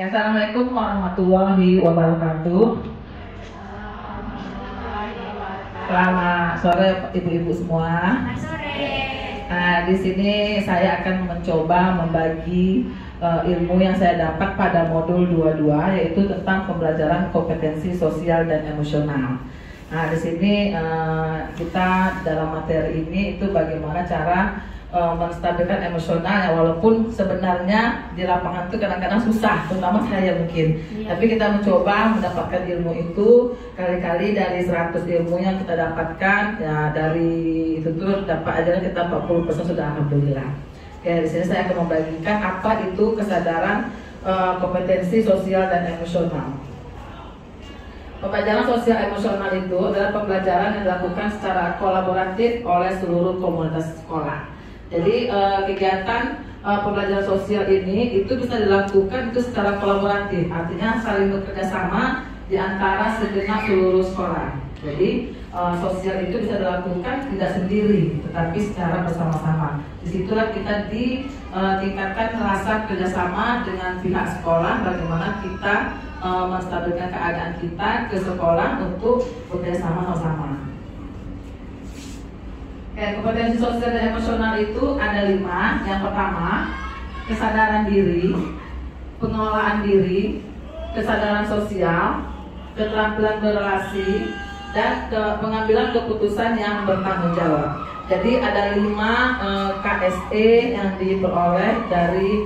Ya, Assalamualaikum warahmatullahi wabarakatuh. Selamat sore ibu-ibu semua. Nah, di sini saya akan mencoba membagi ilmu yang saya dapat pada modul 22, yaitu tentang pembelajaran kompetensi sosial dan emosional. Nah, di sini kita dalam materi ini itu bagaimana cara menstabilkan emosional, ya, walaupun sebenarnya di lapangan itu kadang-kadang susah, terutama saya mungkin. Tapi kita mencoba mendapatkan ilmu itu kali-kali dari 100 ilmu yang kita dapatkan, ya dari itu tuh dapat aja kita 40% sudah alhamdulillah. Oke, di sini saya akan membagikan apa itu kesadaran kompetensi sosial dan emosional. Pembelajaran sosial emosional itu adalah pembelajaran yang dilakukan secara kolaboratif oleh seluruh komunitas sekolah. Jadi kegiatan pembelajaran sosial ini itu bisa dilakukan itu secara kolaboratif, artinya saling bekerja sama di antara segenap seluruh sekolah. Jadi sosial itu bisa dilakukan tidak sendiri, tetapi secara bersama-sama. Disitulah kita ditingkatkan rasa kerjasama dengan pihak sekolah, bagaimana kita menstabilkan keadaan kita ke sekolah untuk bekerja sama-sama. Kompetensi sosial dan emosional itu ada 5. Yang pertama, kesadaran diri, pengelolaan diri, kesadaran sosial, keterampilan berrelasi, dan pengambilan keputusan yang bertanggung jawab. Jadi ada 5 KSE yang diperoleh dari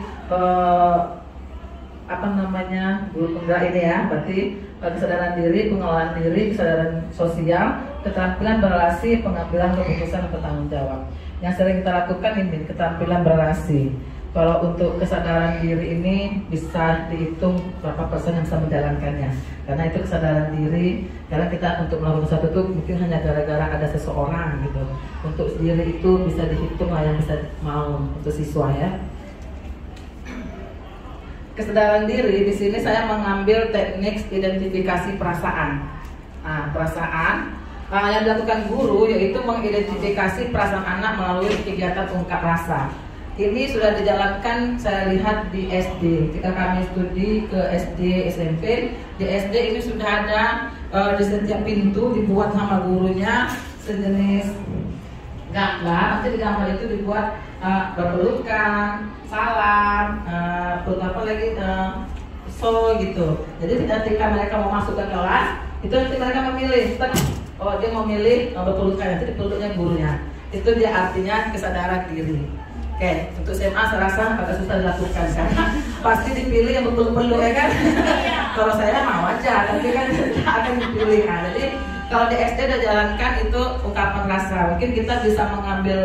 guru penggerak ini, ya, berarti kesadaran diri, pengelolaan diri, kesadaran sosial, keterampilan berrelasi, pengambilan keputusan, bertanggung jawab. Yang sering kita lakukan ini keterampilan berrelasi. Kalau untuk kesadaran diri ini bisa dihitung berapa persen yang bisa menjalankannya, karena itu kesadaran diri. Karena kita untuk melakukan sesuatu itu mungkin hanya gara-gara ada seseorang gitu. Untuk diri itu bisa dihitung lah yang bisa mau untuk siswa, ya. Kesadaran diri di sini saya mengambil teknik identifikasi perasaan. Nah, perasaan yang dilakukan guru yaitu mengidentifikasi perasaan anak melalui kegiatan ungkap rasa. Ini sudah dijalankan saya lihat di SD. Ketika kami studi ke SD, SMP, di SD ini sudah ada di setiap pintu dibuat sama gurunya sejenis gambar. Nanti di gambar itu dibuat berpelukan, salam, gitu. Jadi ketika mereka mau masuk ke kelas, itu nanti mereka memilih. Oh, dia mau milih berpelukan, nanti dipeluknya gurunya. Itu dia artinya kesadaran diri. Oke, untuk SMA saya rasa agak susah dilakukan karena pasti dipilih yang berpeluk-peluk, ya kan? Kalau saya mau aja, tapi kan akan dipilih. Nah, jadi kalau di SD udah jalankan itu ungkapan rasa. Mungkin kita bisa mengambil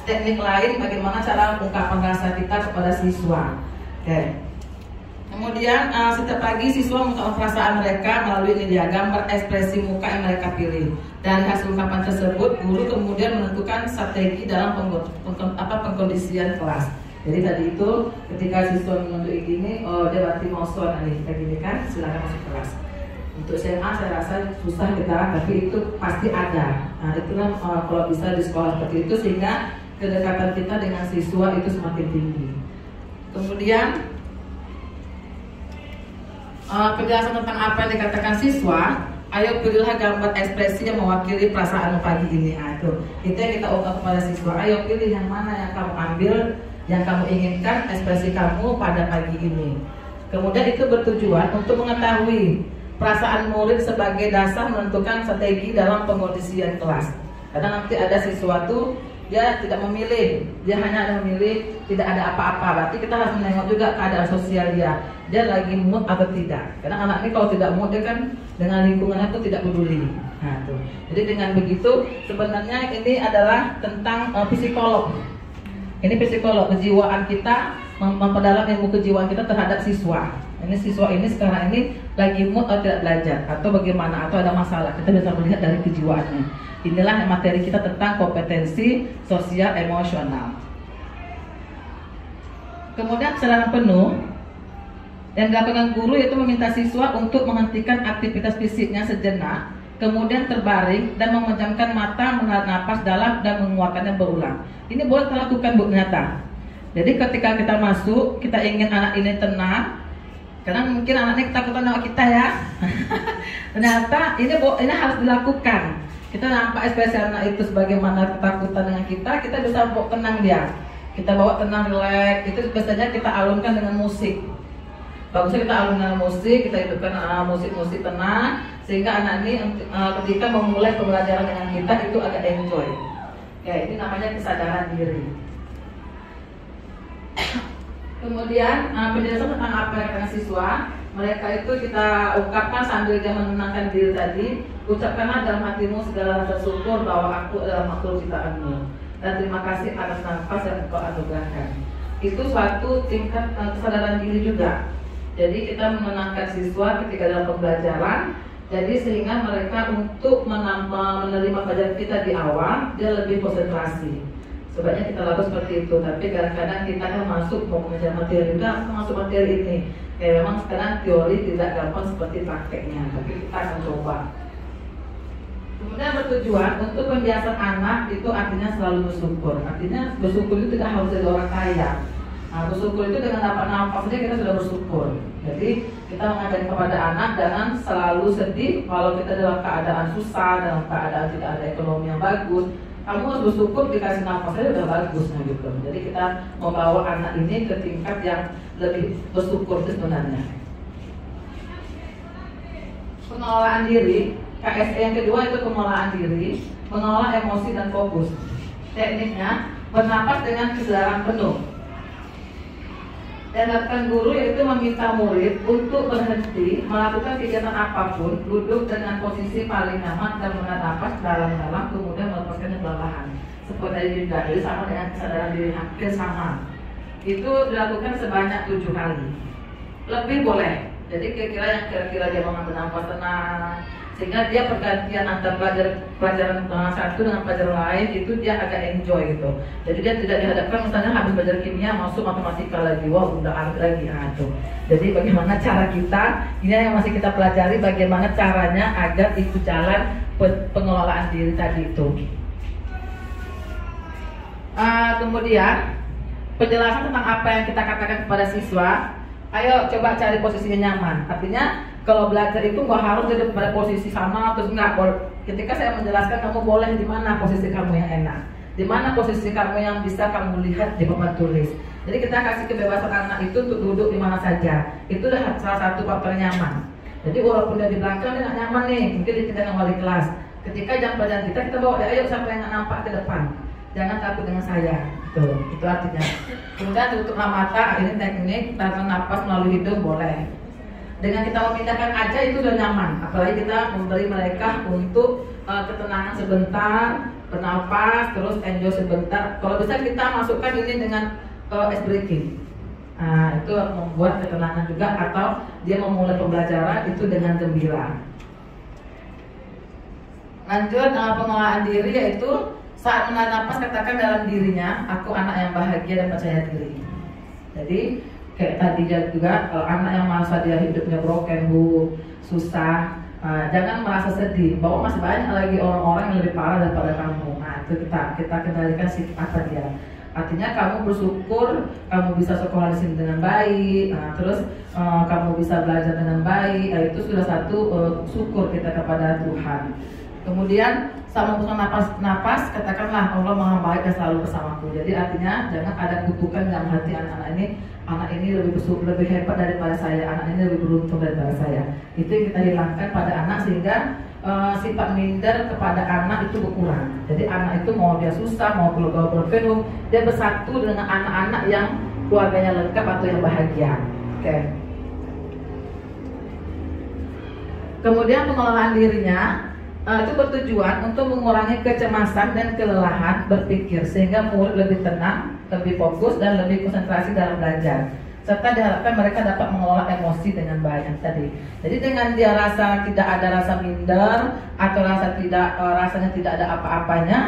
teknik lain bagaimana cara ungkapan rasa kita kepada siswa. Oke. Kemudian setiap pagi siswa mengungkapkan perasaan mereka melalui ini dia gambar ekspresi muka yang mereka pilih. Dari hasil ungkapan tersebut, guru kemudian menentukan strategi dalam pengkondisian kelas. Jadi tadi itu ketika siswa menunjuk gini, oh dia berarti mau soal kayak gini kan, silakan masuk kelas. Untuk SMA saya rasa susah kita, tapi itu pasti ada. Nah, itulah kalau bisa di sekolah seperti itu sehingga kedekatan kita dengan siswa itu semakin tinggi. Kemudian penjelasan tentang apa yang dikatakan siswa. Ayo pilihlah gambar ekspresi yang mewakili perasaan pagi ini. Nah, itu yang kita ungkap kepada siswa. Ayo pilih yang mana yang kamu ambil, yang kamu inginkan ekspresi kamu pada pagi ini. Kemudian itu bertujuan untuk mengetahui perasaan murid sebagai dasar menentukan strategi dalam pengkondisian kelas. Karena nanti ada siswa tuh dia tidak memilih, dia hanya ada memilih, tidak ada apa-apa. Berarti kita harus menengok juga keadaan sosial dia lagi mood atau tidak. Karena anak ini kalau tidak mood, dia kan dengan lingkungannya tuh tidak peduli. Nah, tuh. Jadi dengan begitu sebenarnya ini adalah tentang psikolog. Ini psikolog, kejiwaan kita, memperdalam ilmu kejiwaan kita terhadap siswa. Ini siswa ini sekarang ini lagi mood atau tidak belajar atau bagaimana atau ada masalah, kita bisa melihat dari kejiwaannya. Inilah materi kita tentang kompetensi sosial emosional. Kemudian kesadaran penuh yang dilakukan guru yaitu meminta siswa untuk menghentikan aktivitas fisiknya sejenak, kemudian terbaring dan memejamkan mata, menarik napas dalam dan mengeluarkannya berulang. Ini boleh kita lakukan, Bu, ternyata. Jadi ketika kita masuk, kita ingin anak ini tenang, Karena mungkin anak ini ketakutan sama kita ya. Ternyata ini harus dilakukan. Kita nampak ekspresi anak itu sebagaimana ketakutan dengan kita bisa bawa tenang dia. Kita bawa tenang, relax. Itu biasanya kita alunkan dengan musik. Bagusnya kita alunkan dengan musik, kita hidupkan musik-musik tenang, sehingga anak ini ketika memulai pembelajaran dengan kita itu agak enjoy. Ya, ini namanya kesadaran diri. Kemudian penjelasan tentang apa yang kata siswa, mereka itu kita ungkapkan sambil dia menenangkan diri tadi. Ucapkanlah dalam hatimu segala rasa syukur bahwa aku adalah makhluk ciptaanmu, dan terima kasih atas nafas yang engkau anugerahkan. Itu suatu tingkat kesadaran diri juga. Jadi kita menenangkan siswa ketika dalam pembelajaran. Jadi sehingga mereka untuk menerima pelajaran kita di awal dia lebih konsentrasi. Sebaiknya kita lakukan seperti itu, tapi kadang-kadang kita kan masuk mau mengejar materi, udah masuk materi ini. Kayak memang sekarang teori tidak gampang seperti prakteknya, tapi kita akan coba. Kemudian bertujuan untuk pembiasan anak itu artinya selalu bersyukur. Artinya bersyukur itu tidak harus jadi orang kaya. Nah, bersyukur itu dengan dapat nafas saja kita sudah bersyukur. Jadi kita mengajak kepada anak jangan selalu sedih kalau kita dalam keadaan susah, dalam keadaan tidak ada ekonomi yang bagus. Kamu harus bersyukur dikasih nafas saja udah bagus gitu. Jadi kita membawa anak ini ke tingkat yang lebih bersyukur itu sebenarnya. Pengelolaan diri, KSE yang kedua itu pengelolaan diri, mengelola emosi dan fokus. Tekniknya bernapas dengan kesadaran penuh. Dan lakukan guru yaitu meminta murid untuk berhenti melakukan kegiatan apapun, duduk dengan posisi paling nyaman dan menahan nafas dalam-dalam, kemudian melepaskannya perlahan. Seperti tadi juga, jadi sama dengan kesadaran diri hampir sama. Itu dilakukan sebanyak 7 kali. Lebih boleh. Jadi kira-kira dia mengambil nafas tenang, sehingga dia pergantian antara pelajaran satu dengan pelajaran lain itu dia agak enjoy gitu. Jadi dia tidak dihadapkan misalnya habis belajar kimia masuk matematika lagi, wah udah lagi gitu. Jadi bagaimana cara kita, ini yang masih kita pelajari bagaimana caranya agar itu jalan pengelolaan diri tadi itu. Kemudian penjelasan tentang apa yang kita katakan kepada siswa. Ayo coba cari posisi yang nyaman. Artinya kalau belajar itu nggak harus jadi pada posisi sama terus nggak. Ketika saya menjelaskan kamu boleh di mana posisi kamu yang enak, di mana posisi kamu yang bisa kamu lihat di papan tulis. Jadi kita kasih kebebasan anak itu untuk duduk di mana saja. Itu adalah salah satu faktor nyaman. Jadi walaupun dia di belakang dia nggak nyaman nih, mungkin dia tidak wali kelas. Ketika jam pelajaran kita bawa dia, ayo siapa yang nggak nampak ke depan. Jangan takut dengan saya, itu artinya. Kemudian tutuplah mata, ini teknik tarik nafas melalui hidung boleh. Dengan kita memindahkan aja itu sudah nyaman. Apalagi kita memberi mereka untuk ketenangan sebentar, bernafas, terus enjoy sebentar. Kalau bisa kita masukkan ini dengan ice breathing. Nah, itu membuat ketenangan juga, atau dia memulai pembelajaran itu dengan gembira. Lanjut pengelolaan diri yaitu saat menahan nafas katakan dalam dirinya, aku anak yang bahagia dan percaya diri. Jadi kayak tadi juga kalau anak yang merasa dia hidupnya broken, susah, jangan merasa sedih bahwa masih banyak lagi orang-orang yang lebih parah daripada kamu. Nah itu kita kendalikan sikap dia. Artinya kamu bersyukur, kamu bisa sekolah di sini dengan baik, terus kamu bisa belajar dengan baik. Itu sudah satu syukur kita kepada Tuhan. Kemudian saat membuka napas, katakanlah Allah Maha Baik dan selalu bersamaku. Jadi artinya jangan ada kutukan dalam hati anak ini lebih hebat daripada saya, anak ini lebih beruntung daripada saya. Itu yang kita hilangkan pada anak sehingga sifat minder kepada anak itu berkurang. Jadi anak itu mau dia susah, mau keluarga berpenuh, dia bersatu dengan anak-anak yang keluarganya lengkap atau yang bahagia. Oke. Kemudian pengelolaan dirinya itu bertujuan untuk mengurangi kecemasan dan kelelahan berpikir sehingga murid lebih tenang, lebih fokus dan lebih konsentrasi dalam belajar. Serta diharapkan mereka dapat mengelola emosi dengan baik tadi. Jadi dengan dia rasa tidak ada rasa minder atau rasanya tidak ada apa-apanya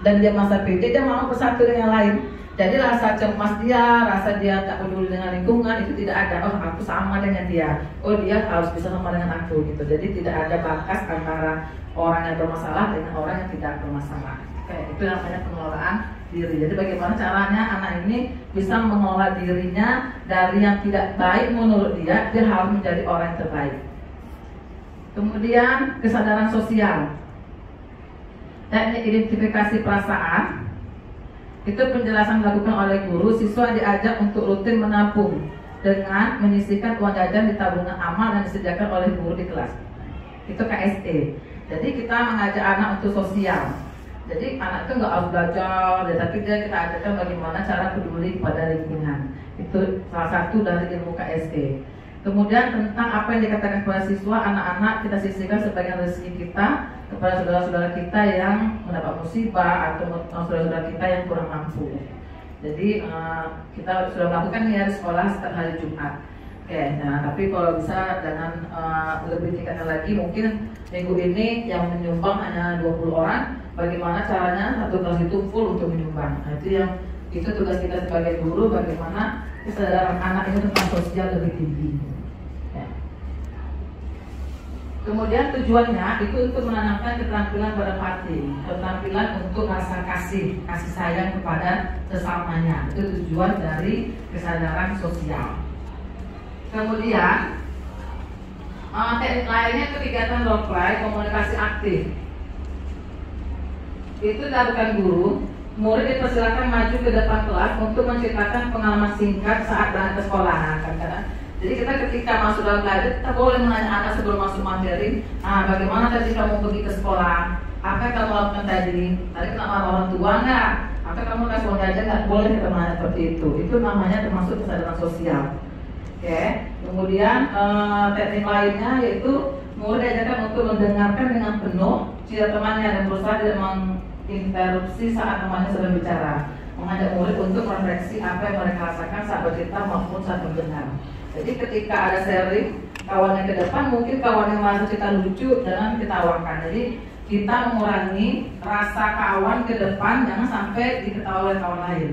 dan dia merasa pede, dia mau bersatu dengan yang lain. Jadi rasa cemas dia, rasa dia tak peduli dengan lingkungan itu tidak ada. Oh aku sama dengan dia, oh dia harus bisa sama dengan aku gitu. Jadi tidak ada batas antara orang yang bermasalah dengan orang yang tidak bermasalah. Kayak Itu namanya pengelolaan diri. Jadi bagaimana caranya anak ini bisa mengelola dirinya dari yang tidak baik menurut dia harus menjadi orang yang terbaik. Kemudian kesadaran sosial. Teknik identifikasi perasaan. Itu penjelasan dilakukan oleh guru, siswa diajak untuk rutin menabung dengan menyisihkan uang jajan di tabungan amal yang disediakan oleh guru di kelas. Itu KSE. Jadi kita mengajak anak untuk sosial. Jadi anak itu nggak harus belajar, tapi kita ajarkan bagaimana cara peduli pada lingkungan. Itu salah satu dari ilmu KSE. Kemudian tentang apa yang dikatakan kepada siswa, anak-anak kita sisihkan sebagian rezeki kita kepada saudara-saudara kita yang mendapat musibah atau saudara-saudara kita yang kurang mampu. Jadi kita sudah melakukan di sekolah setiap hari Jumat. Oke, nah tapi kalau bisa jangan lebih tingkatnya lagi, mungkin minggu ini yang menyumbang hanya 20 orang. Bagaimana caranya satu kelas itu full untuk menyumbang. Nah, itu tugas kita sebagai guru, bagaimana kesadaran anak ini tentang sosial lebih tinggi. Ya. Kemudian tujuannya itu untuk menanamkan keterampilan berempati, keterampilan untuk rasa kasih sayang kepada sesamanya. Itu tujuan dari kesadaran sosial. Kemudian teknik lainnya itu kegiatan role play, komunikasi aktif. Itu dilakukan guru, murid dipersilakan maju ke depan kelas untuk menceritakan pengalaman singkat saat berangkat ke sekolah. Jadi kita ketika masuk dalam belajar, kita boleh menanya anak sebelum masuk materi, bagaimana tadi kamu pergi ke sekolah? Apa yang kamu lakukan tadi? Tadi kena marah orang tua nggak? Apa kamu kasih uang jajan nggak? Boleh kita menanya seperti itu. Itu namanya termasuk kesadaran sosial. Oke. Kemudian teknik lainnya yaitu murid diajarkan untuk mendengarkan dengan penuh cerita temannya dan berusaha tidak menginterupsi saat temannya sedang bicara. Mengajak murid untuk merefleksi apa yang mereka rasakan saat bercerita maupun saat mendengar. Jadi ketika ada sharing kawannya ke depan, mungkin kawan yang merasa cerita lucu jangan diketawakan. Jadi kita mengurangi rasa kawan ke depan, jangan sampai diketahui oleh kawan lain.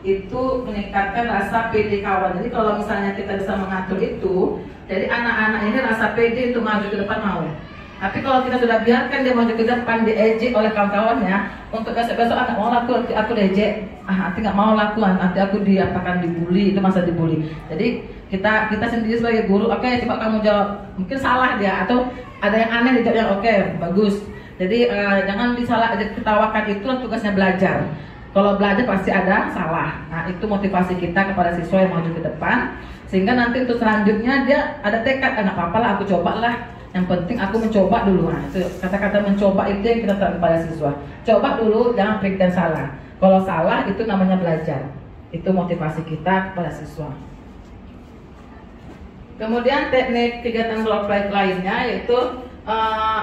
Itu meningkatkan rasa pede kawan. Jadi kalau misalnya kita bisa mengatur itu, jadi anak-anak ini rasa pede untuk maju ke depan mau. Tapi kalau kita sudah biarkan dia maju ke depan, diejek oleh kawan-kawannya, untuk besok-besok anak mau laku, nanti aku diejek, nanti nggak mau laku, nanti aku diapakan dibully, itu masa dibully. Jadi kita sendiri sebagai guru, oke, coba kamu jawab, mungkin salah dia atau ada yang aneh dijawabnya, oke, bagus. Jadi jangan disalah ketawakan, itu tugasnya belajar. Kalau belajar pasti ada salah. Nah, itu motivasi kita kepada siswa yang maju ke depan, sehingga nanti untuk selanjutnya dia ada tekad, nggak apa-apa lah, aku cobalah. Yang penting aku mencoba dulu. Nah, itu kata-kata mencoba itu yang kita terapkan kepada siswa. Coba dulu, jangan pikir salah. Kalau salah itu namanya belajar. Itu motivasi kita kepada siswa. Kemudian teknik kegiatan role play lainnya yaitu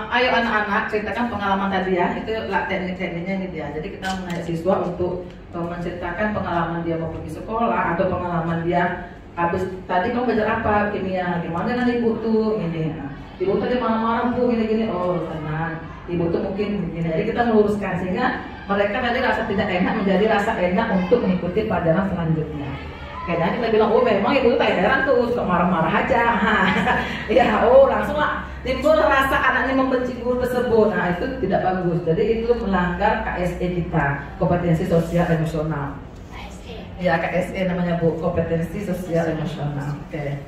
ayo anak-anak ceritakan pengalaman tadi ya. Itu teknik-tekniknya ini dia. Jadi kita mengajak siswa untuk menceritakan pengalaman dia mau pergi sekolah atau pengalaman dia habis tadi kamu belajar apa, kimia, gimana dengan ibu tuh ini. Ibu tuh dia marah-marah bu gini-gini, oh tenang. Ibu tuh mungkin begini. Jadi kita meluruskan sehingga mereka tadi rasa tidak enak menjadi rasa enak untuk mengikuti pelajaran selanjutnya. Kayaknya kita bilang, oh memang ibu tuh tak heran tuh suka marah-marah aja. Ya, oh langsung lah timbul rasa anaknya membenci guru tersebut. Nah itu tidak bagus. Jadi itu melanggar KSE kita, kompetensi sosial emosional. Ya KSE namanya bu, kompetensi sosial emosional. Oke.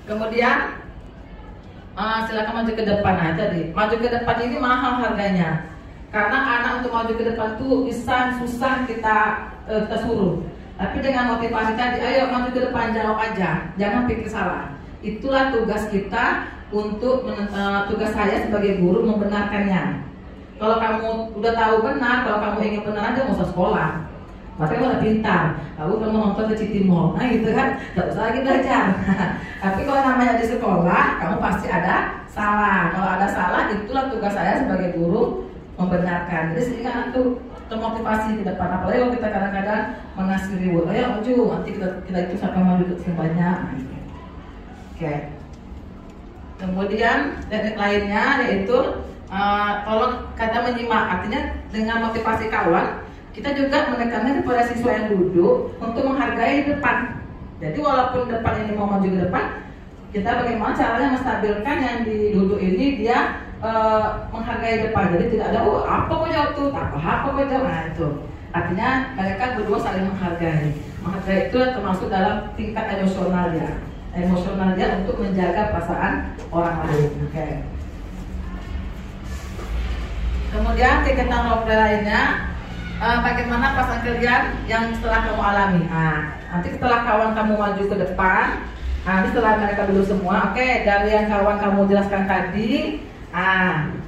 Kemudian silakan maju ke depan aja deh. Maju ke depan ini mahal harganya. Karena anak untuk maju ke depan tuh bisa susah kita suruh. Tapi dengan motivasi tadi, ayo maju ke depan, jawab aja, jangan pikir salah. Itulah tugas kita untuk tugas saya sebagai guru membenarkannya. Kalau kamu udah tahu benar, kalau kamu ingin benar aja nggak usah sekolah. Makanya kamu udah pintar, lalu kamu nonton ke Citi Mall, nah gitu kan, nggak usah lagi belajar. Tapi kalau namanya di sekolah, kamu pasti ada salah. Kalau ada salah, itulah tugas saya sebagai guru membenarkan. Jadi sehingga anak tuh termotivasi ke depan. Apalagi kalau kita kadang-kadang mengasih reward, ayo maju, nanti kita itu sampai maju ke banyak. Oke. Kemudian teknik lainnya yaitu tolong kata menyimak, artinya dengan motivasi kawan. Kita juga menekankan kepada siswa yang duduk untuk menghargai depan. Jadi walaupun depan ini mau maju ke depan, kita bagaimana caranya menstabilkan yang di duduk ini dia menghargai depan. Jadi tidak ada apa kau jawab tuh, apa kau jawab. Nah itu artinya mereka berdua saling menghargai. Menghargai itu termasuk dalam tingkat emosional dia untuk menjaga perasaan orang lain. Oke. Kemudian kegiatan role play lainnya, bagaimana pasangan kalian yang setelah kamu alami. Nanti setelah kawan kamu maju ke depan, ini setelah mereka dulu semua. Oke, dari yang kawan kamu jelaskan tadi,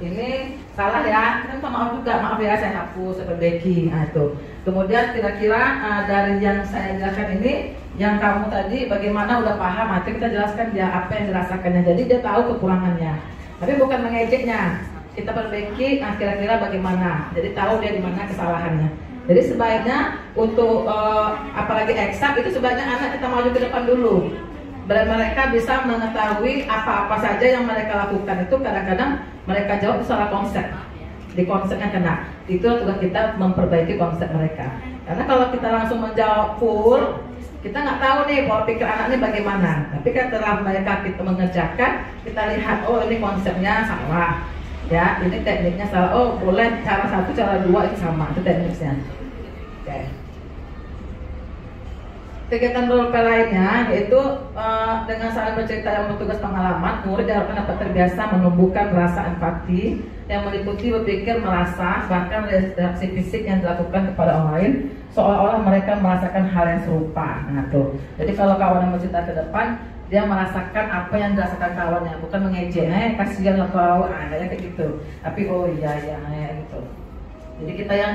ini salah ya, kita minta maaf juga, maaf ya saya hapus, saya perbaiki. Itu. Kemudian kira-kira dari yang saya jelaskan ini, yang kamu tadi bagaimana udah paham, nanti kita jelaskan dia apa yang dirasakannya. Jadi dia tahu kekurangannya, tapi bukan mengejeknya. Kita perbaiki, kira-kira bagaimana. Jadi tahu dia di mana kesalahannya. Jadi sebaiknya untuk apalagi eksak itu sebaiknya anak kita maju ke depan dulu. Dan mereka bisa mengetahui apa-apa saja yang mereka lakukan itu kadang-kadang mereka jawab salah konsep. Di konsepnya kena. Itu tugas kita memperbaiki konsep mereka. Karena kalau kita langsung menjawab full, kita nggak tahu nih pola pikir anak ini bagaimana. Tapi kan setelah mereka kita mengerjakan, kita lihat oh ini konsepnya salah. Ya, ini tekniknya salah. Oh, boleh cara satu, cara dua itu sama, itu tekniknya. Oke. Kegiatan role play lainnya yaitu dengan saling bercerita yang bertugas pengalaman, murid diharapkan dapat terbiasa menumbuhkan rasa empati yang meliputi berpikir, merasa, bahkan reaksi fisik yang dilakukan kepada orang lain seolah-olah mereka merasakan hal yang serupa. Nah, tuh. Jadi kalau kawan yang bercerita ke depan, dia merasakan apa yang dirasakan kawannya, bukan mengejek, kasihan lah kau, kayak gitu. Tapi oh iya gitu. Jadi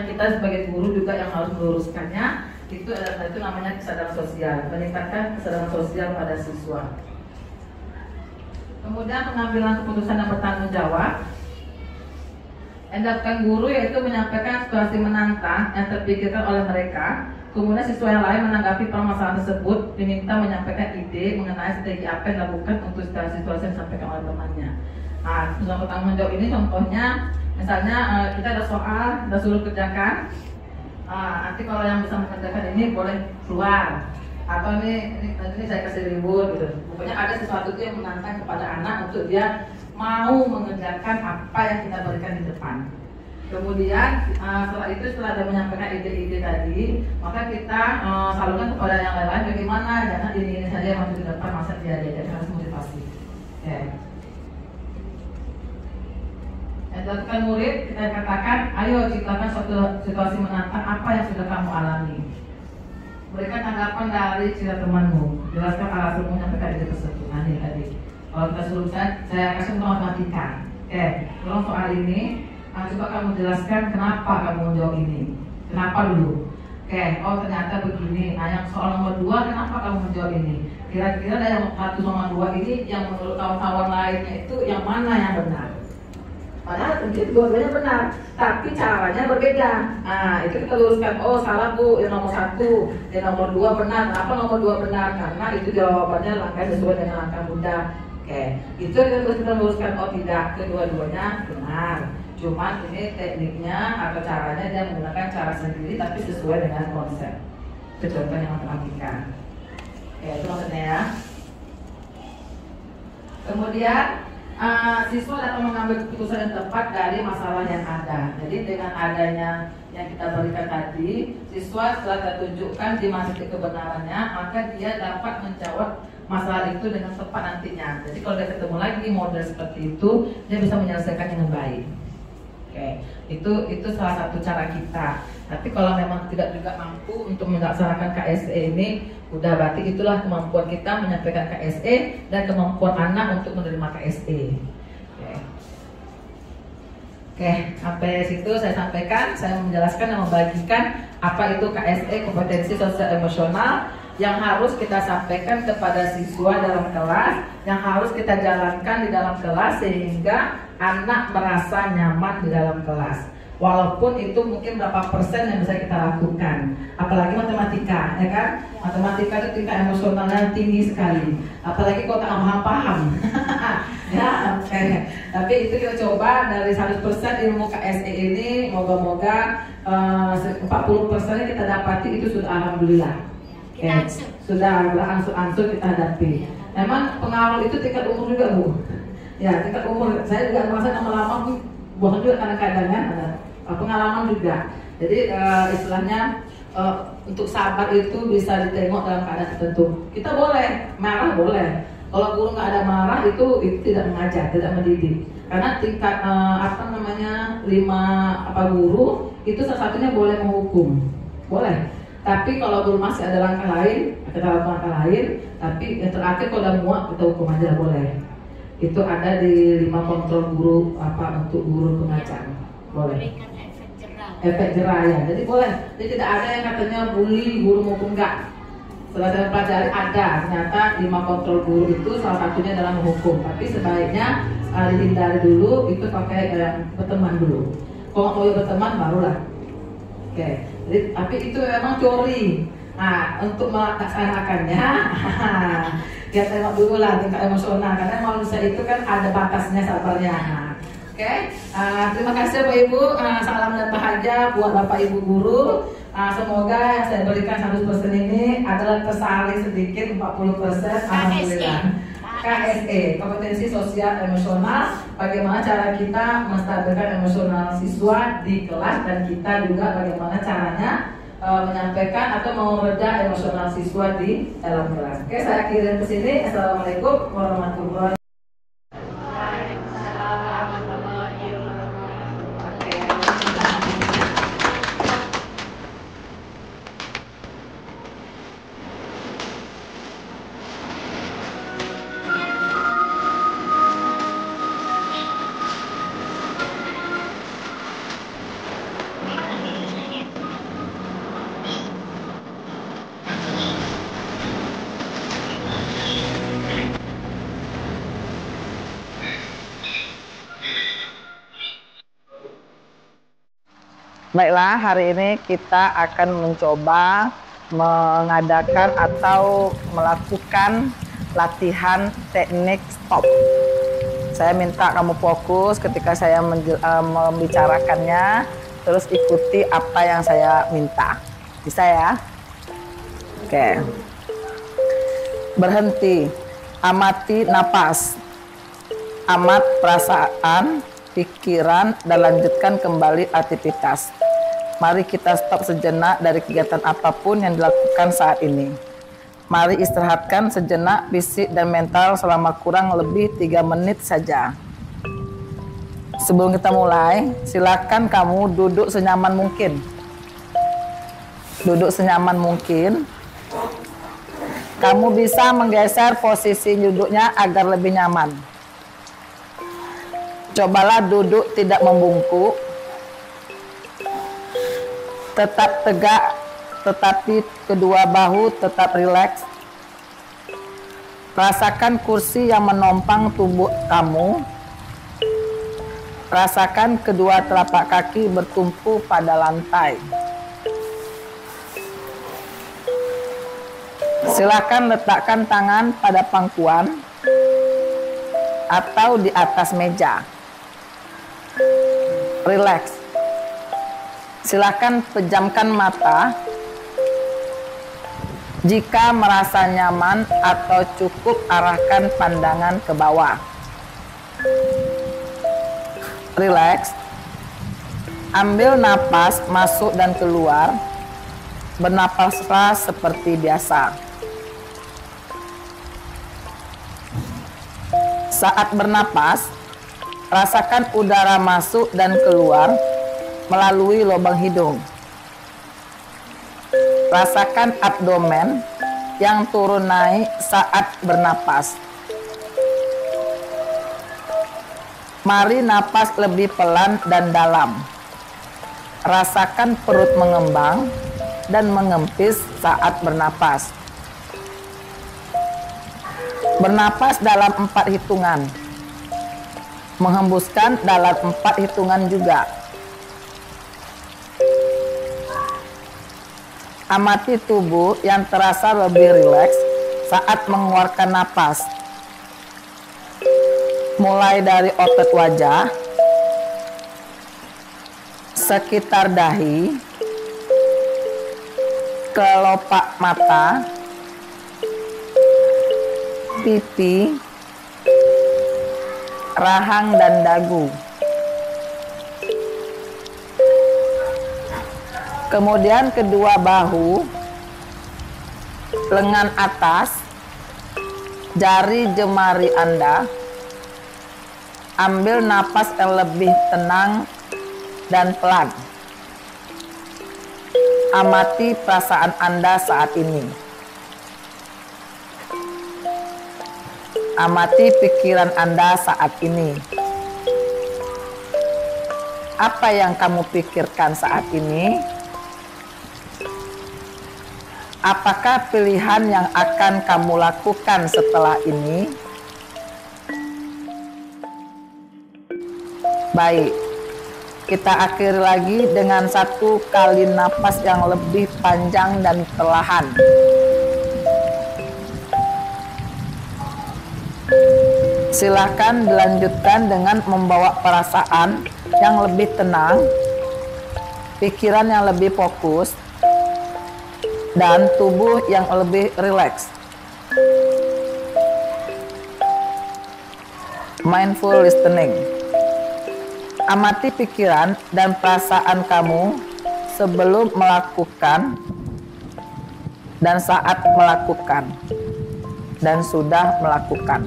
kita sebagai guru juga yang harus meluruskannya. Itu namanya kesadaran sosial, meningkatkan kesadaran sosial pada siswa. Kemudian pengambilan keputusan yang bertanggung jawab. Yang dilakukan guru yaitu menyampaikan situasi menantang yang terpikirkan oleh mereka. Kemudian siswa yang lain menanggapi permasalahan tersebut, diminta menyampaikan ide mengenai strategi apa yang dilakukan untuk situasi yang disampaikan oleh temannya. Soal bertanggung jawab ini contohnya, misalnya kita ada soal, kita suruh kerjakan. Nanti kalau yang bisa mengerjakan ini boleh keluar, atau ini saya kasih libur gitu. Pokoknya ada sesuatu yang menantang kepada anak untuk dia mau mengerjakan apa yang kita berikan di depan. Kemudian setelah dia menyampaikan ide-ide tadi, maka kita salurkan kepada yang lain-lain bagaimana jangan ini saja yang masuk ke depan, masa dia harus motivasi. Yang dilakukan murid, kita katakan, ayo ciptakan suatu situasi menantang apa yang sudah kamu alami. Berikan tanggapan dari cerita temanmu, jelaskan alasanmu menyampaikan ide tersebut. Nanti tadi, kalau kita suruh saya kasih untuk matematika. Tolong soal ini. Coba kamu jelaskan kenapa kamu menjawab ini. Kenapa dulu? Oh ternyata begini. Yang soal nomor 2, kenapa kamu menjawab ini? Kira-kira dari yang 1 sama 2 ini yang menurut kawan-kawan lainnya itu yang mana yang benar? Padahal mungkin dua-duanya benar, tapi caranya berbeda. Itu kita luruskan. Oh salah bu, yang nomor 1, yang nomor 2 benar. Kenapa nomor 2 benar? Karena itu jawabannya langkah sesuai dengan langkah bunda. Itu kita luruskan. Oh tidak, kedua-duanya benar. Cuma ini tekniknya atau caranya dia menggunakan cara sendiri tapi sesuai dengan konsep. Itu contoh yang matematika. Itu maksudnya ya. Kemudian siswa dapat mengambil keputusan yang tepat dari masalah yang ada. Jadi dengan adanya yang kita berikan tadi, siswa setelah tertunjukkan di mana titik kebenarannya, maka dia dapat menjawab masalah itu dengan tepat nantinya. Jadi kalau dia ketemu lagi model seperti itu, dia bisa menyelesaikan dengan baik. Itu salah satu cara kita. Tapi kalau memang tidak juga mampu untuk melaksanakan KSE ini, udah berarti itulah kemampuan kita menyampaikan KSE dan kemampuan anak untuk menerima KSE. Sampai situ saya sampaikan, saya menjelaskan dan membagikan apa itu KSE, kompetensi sosial emosional, yang harus kita sampaikan kepada siswa dalam kelas, yang harus kita jalankan di dalam kelas sehingga anak merasa nyaman di dalam kelas. Walaupun itu mungkin berapa persen yang bisa kita lakukan. Apalagi matematika, ya kan? Matematika itu tingkat emosionalnya tinggi sekali. Apalagi kalau tak paham. Tapi itu kita coba dari 100% ilmu KSE ini, moga-moga 40% kita dapati itu sudah alhamdulillah. Sudah ansur-ansur kita hadapi. Memang pengaruh itu tingkat umur juga bu. Ya, tingkat umur. Saya juga merasa lama-lama bosan juga kadang-kadang kan, ada pengalaman juga. Jadi istilahnya untuk sabar itu bisa ditengok dalam keadaan tertentu. Kita boleh marah, boleh. Kalau guru nggak ada marah itu tidak mengajar, tidak mendidik. Karena tingkat guru itu salah satunya boleh menghukum, boleh. Tapi kalau belum masih ada langkah lain, kita lakukan langkah lain. Tapi yang terakhir kalau udah muak kita hukum aja boleh. Itu ada di 5 kontrol guru untuk guru pengajar, boleh. Efek jerah ya, jadi boleh. Jadi tidak ada yang katanya bully guru maupun enggak. Setelah saya pelajari ada, ternyata 5 kontrol guru itu salah satunya adalah menghukum. Tapi sebaiknya dihindari dulu, itu pakai berteman dulu. Kalau mau berteman barulah. Oke. Jadi, tapi itu memang teori. Nah, untuk melaksanakannya, kita tengok dulu lah tingkat emosional. Karena manusia itu kan ada batasnya sabarnya. Oke. Terima kasih Bapak Ibu. Salam dan bahagia buat Bapak Ibu guru. Semoga yang saya berikan 100% ini adalah tersaring sedikit 40%. Alhamdulillah. KSE, kompetensi sosial emosional, bagaimana cara kita menstabilkan emosional siswa di kelas, dan kita juga bagaimana caranya menyampaikan atau mereda emosional siswa di dalam kelas. Oke, saya kirim ke sini. Assalamualaikum warahmatullahi wabarakatuh. Baiklah, hari ini kita akan mencoba mengadakan atau melakukan latihan teknik stop. Saya minta kamu fokus ketika saya membicarakannya, terus ikuti apa yang saya minta. Bisa ya? Oke. Berhenti, amati napas, amat perasaan, pikiran, dan lanjutkan kembali aktivitas. Mari kita stop sejenak dari kegiatan apapun yang dilakukan saat ini. Mari istirahatkan sejenak fisik dan mental selama kurang lebih 3 menit saja. Sebelum kita mulai, silakan kamu duduk senyaman mungkin. Duduk senyaman mungkin. Kamu bisa menggeser posisi duduknya agar lebih nyaman. Cobalah duduk tidak membungkuk. Tetap tegak, tetapi kedua bahu tetap rileks. Rasakan kursi yang menompang tubuh kamu. Rasakan kedua telapak kaki bertumpu pada lantai. Silakan letakkan tangan pada pangkuan atau di atas meja. Rileks. Silakan pejamkan mata jika merasa nyaman, atau cukup arahkan pandangan ke bawah. Rileks. Ambil napas masuk dan keluar. Bernapaslah seperti biasa. Saat bernapas, rasakan udara masuk dan keluar melalui lubang hidung. Rasakan abdomen yang turun naik saat bernapas. Mari napas lebih pelan dan dalam. Rasakan perut mengembang dan mengempis saat bernapas. Bernapas dalam 4 hitungan. Menghembuskan dalam 4 hitungan juga. Amati tubuh yang terasa lebih rileks saat mengeluarkan napas. Mulai dari otot wajah, sekitar dahi, kelopak mata, pipi, rahang dan dagu. Kemudian kedua bahu, lengan atas, jari jemari Anda. Ambil napas yang lebih tenang dan pelan. Amati perasaan Anda saat ini. Amati pikiran Anda saat ini. Apa yang kamu pikirkan saat ini? Apakah pilihan yang akan kamu lakukan setelah ini? Baik, kita akhiri lagi dengan 1 kali napas yang lebih panjang dan perlahan. Silakan dilanjutkan dengan membawa perasaan yang lebih tenang, pikiran yang lebih fokus, dan tubuh yang lebih rileks. Mindful listening. Amati pikiran dan perasaan kamu sebelum melakukan dan saat melakukan dan sudah melakukan.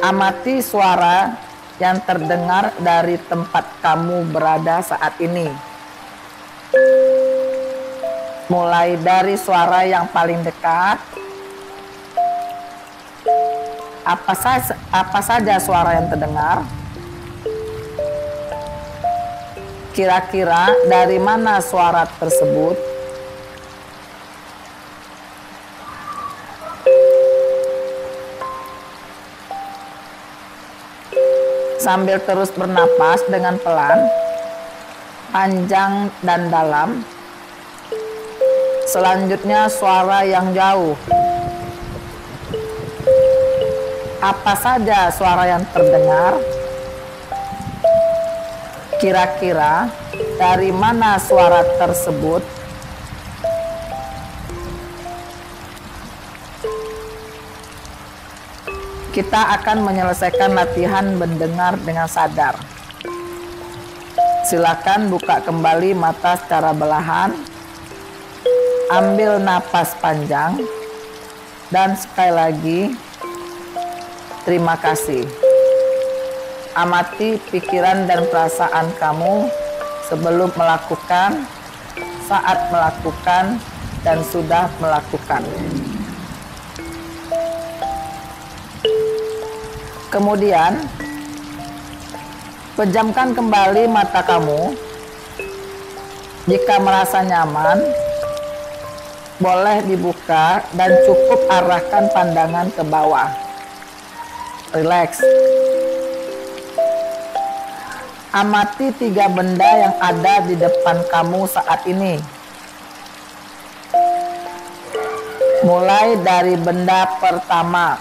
Amati suara yang terdengar dari tempat kamu berada saat ini. Mulai dari suara yang paling dekat. Apa saja suara yang terdengar? Kira-kira dari mana suara tersebut? Sambil terus bernapas dengan pelan, panjang dan dalam. Selanjutnya suara yang jauh. Apa saja suara yang terdengar? Kira-kira dari mana suara tersebut? Kita akan menyelesaikan latihan mendengar dengan sadar. Silakan buka kembali mata secara perlahan. Ambil napas panjang. Dan sekali lagi, terima kasih. Amati pikiran dan perasaan kamu sebelum melakukan, saat melakukan, dan sudah melakukan. Kemudian, pejamkan kembali mata kamu. Jika merasa nyaman, boleh dibuka dan cukup arahkan pandangan ke bawah. Rileks. Amati 3 benda yang ada di depan kamu saat ini. Mulai dari benda pertama.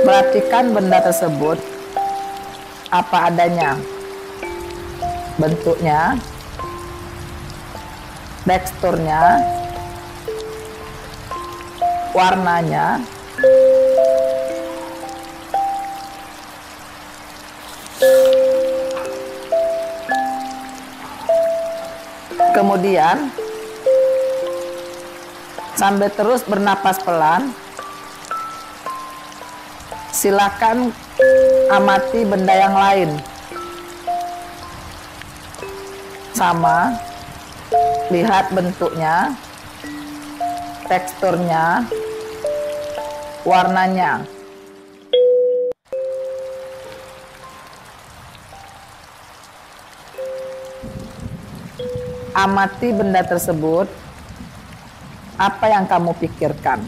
Perhatikan benda tersebut apa adanya, bentuknya, teksturnya, warnanya, kemudian sambil terus bernapas pelan. Silakan amati benda yang lain. Sama, lihat bentuknya, teksturnya, warnanya. Amati benda tersebut, apa yang kamu pikirkan.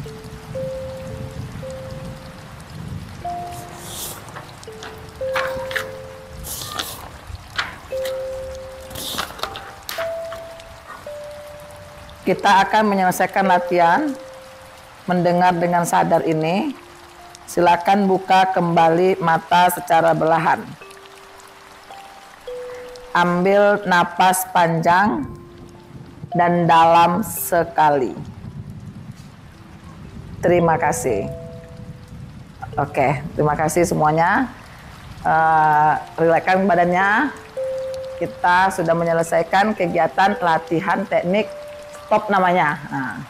Kita akan menyelesaikan latihan mendengar dengan sadar ini. Silakan buka kembali mata secara perlahan. Ambil napas panjang dan dalam sekali. Terima kasih. Oke, terima kasih semuanya. Rilekskan badannya. Kita sudah menyelesaikan kegiatan latihan teknik stop namanya. Nah,